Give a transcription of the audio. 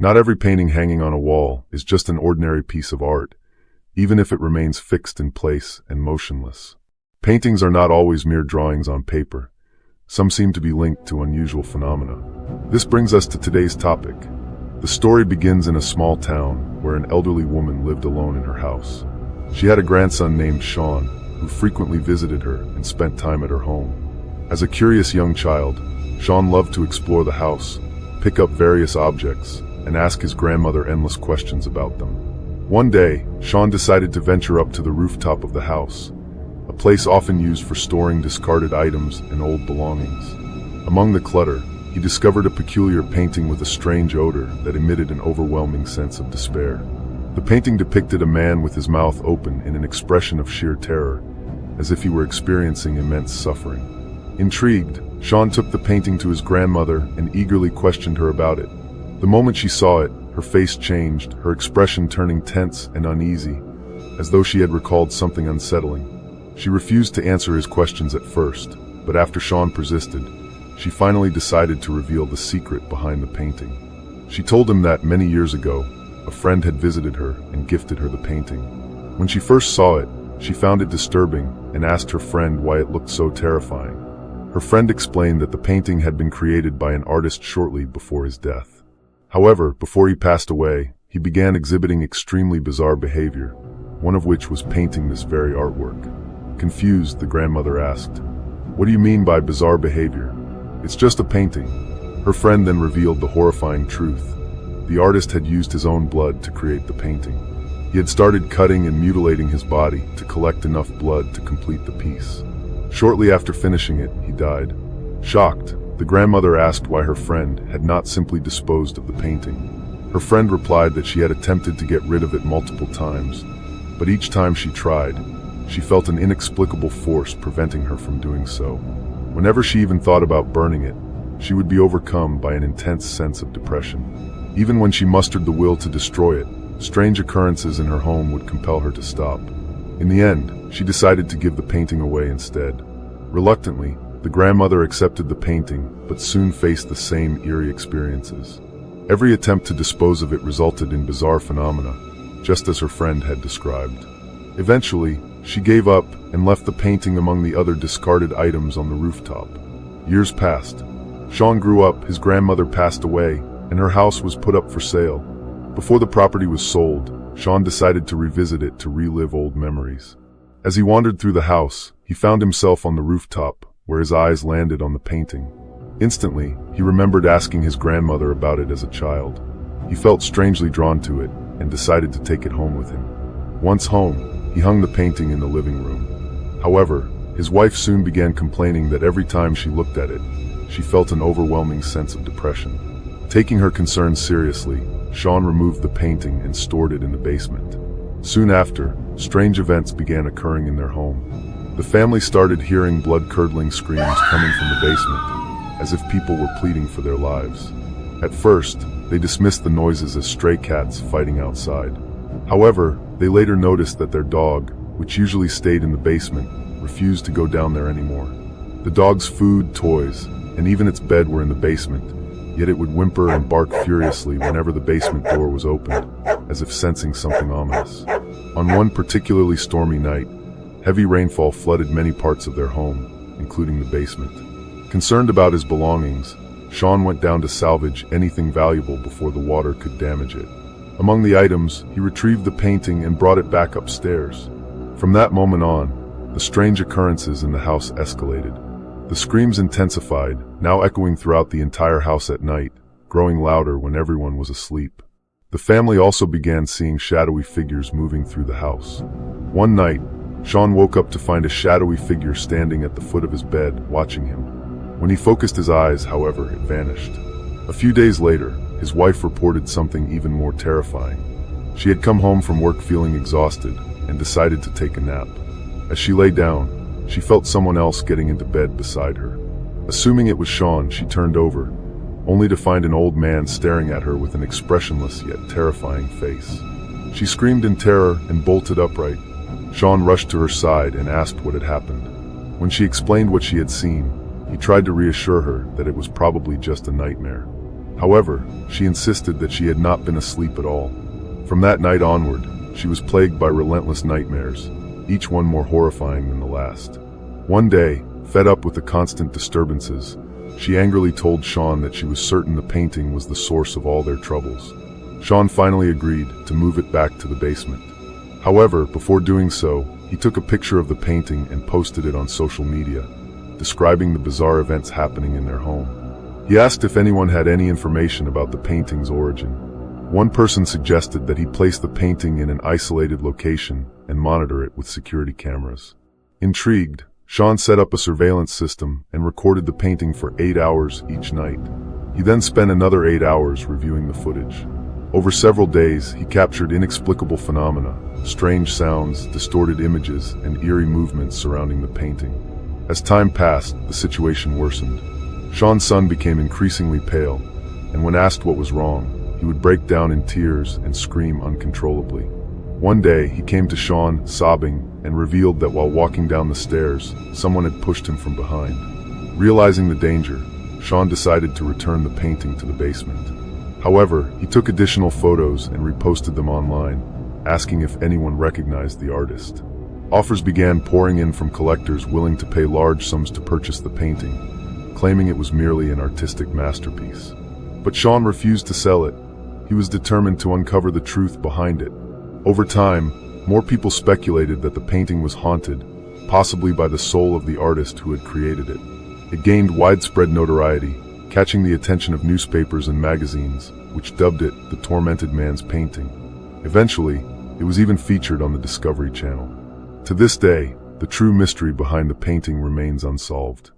Not every painting hanging on a wall is just an ordinary piece of art, even if it remains fixed in place and motionless. Paintings are not always mere drawings on paper. Some seem to be linked to unusual phenomena. This brings us to today's topic. The story begins in a small town where an elderly woman lived alone in her house. She had a grandson named Sean, who frequently visited her and spent time at her home. As a curious young child, Sean loved to explore the house, pick up various objects, and ask his grandmother endless questions about them. One day, Sean decided to venture up to the rooftop of the house, a place often used for storing discarded items and old belongings. Among the clutter, he discovered a peculiar painting with a strange odor that emitted an overwhelming sense of despair. The painting depicted a man with his mouth open in an expression of sheer terror, as if he were experiencing immense suffering. Intrigued, Sean took the painting to his grandmother and eagerly questioned her about it. The moment she saw it, her face changed, her expression turning tense and uneasy, as though she had recalled something unsettling. She refused to answer his questions at first, but after Sean persisted, she finally decided to reveal the secret behind the painting. She told him that many years ago, a friend had visited her and gifted her the painting. When she first saw it, she found it disturbing and asked her friend why it looked so terrifying. Her friend explained that the painting had been created by an artist shortly before his death. However, before he passed away, he began exhibiting extremely bizarre behavior, one of which was painting this very artwork. Confused, the grandmother asked, "What do you mean by bizarre behavior?" "It's just a painting." Her friend then revealed the horrifying truth. The artist had used his own blood to create the painting. He had started cutting and mutilating his body to collect enough blood to complete the piece. Shortly after finishing it, he died. Shocked, the grandmother asked why her friend had not simply disposed of the painting. Her friend replied that she had attempted to get rid of it multiple times, but each time she tried, she felt an inexplicable force preventing her from doing so. Whenever she even thought about burning it, she would be overcome by an intense sense of depression. Even when she mustered the will to destroy it, strange occurrences in her home would compel her to stop. In the end, she decided to give the painting away instead. Reluctantly, the grandmother accepted the painting, but soon faced the same eerie experiences. Every attempt to dispose of it resulted in bizarre phenomena, just as her friend had described. Eventually, she gave up and left the painting among the other discarded items on the rooftop. Years passed. Sean grew up, his grandmother passed away, and her house was put up for sale. Before the property was sold, Sean decided to revisit it to relive old memories. As he wandered through the house, he found himself on the rooftop, where his eyes landed on the painting. Instantly, he remembered asking his grandmother about it as a child. He felt strangely drawn to it, and decided to take it home with him. Once home, he hung the painting in the living room. However, his wife soon began complaining that every time she looked at it, she felt an overwhelming sense of depression. Taking her concerns seriously, Sean removed the painting and stored it in the basement. Soon after, strange events began occurring in their home. The family started hearing blood-curdling screams coming from the basement, as if people were pleading for their lives. At first, they dismissed the noises as stray cats fighting outside. However, they later noticed that their dog, which usually stayed in the basement, refused to go down there anymore. The dog's food, toys, and even its bed were in the basement, yet it would whimper and bark furiously whenever the basement door was opened, as if sensing something ominous. On one particularly stormy night, heavy rainfall flooded many parts of their home, including the basement. Concerned about his belongings, Sean went down to salvage anything valuable before the water could damage it. Among the items, he retrieved the painting and brought it back upstairs. From that moment on, the strange occurrences in the house escalated. The screams intensified, now echoing throughout the entire house at night, growing louder when everyone was asleep. The family also began seeing shadowy figures moving through the house. One night, Sean woke up to find a shadowy figure standing at the foot of his bed, watching him. When he focused his eyes, however, it vanished. A few days later, his wife reported something even more terrifying. She had come home from work feeling exhausted and decided to take a nap. As she lay down, she felt someone else getting into bed beside her. Assuming it was Sean, she turned over, only to find an old man staring at her with an expressionless yet terrifying face. She screamed in terror and bolted upright. Sean rushed to her side and asked what had happened. When she explained what she had seen, he tried to reassure her that it was probably just a nightmare. However, she insisted that she had not been asleep at all. From that night onward, she was plagued by relentless nightmares, each one more horrifying than the last. One day, fed up with the constant disturbances, she angrily told Sean that she was certain the painting was the source of all their troubles. Sean finally agreed to move it back to the basement. However, before doing so, he took a picture of the painting and posted it on social media, describing the bizarre events happening in their home. He asked if anyone had any information about the painting's origin. One person suggested that he place the painting in an isolated location and monitor it with security cameras. Intrigued, Sean set up a surveillance system and recorded the painting for 8 hours each night. He then spent another 8 hours reviewing the footage. Over several days, he captured inexplicable phenomena, strange sounds, distorted images, and eerie movements surrounding the painting. As time passed, the situation worsened. Sean's son became increasingly pale, and when asked what was wrong, he would break down in tears and scream uncontrollably. One day, he came to Sean, sobbing, and revealed that while walking down the stairs, someone had pushed him from behind. Realizing the danger, Sean decided to return the painting to the basement. However, he took additional photos and reposted them online, asking if anyone recognized the artist. Offers began pouring in from collectors willing to pay large sums to purchase the painting, claiming it was merely an artistic masterpiece. But Sean refused to sell it. He was determined to uncover the truth behind it. Over time, more people speculated that the painting was haunted, possibly by the soul of the artist who had created it. It gained widespread notoriety, catching the attention of newspapers and magazines, which dubbed it the Tormented Man's Painting. Eventually, it was even featured on the Discovery Channel. To this day, the true mystery behind the painting remains unsolved.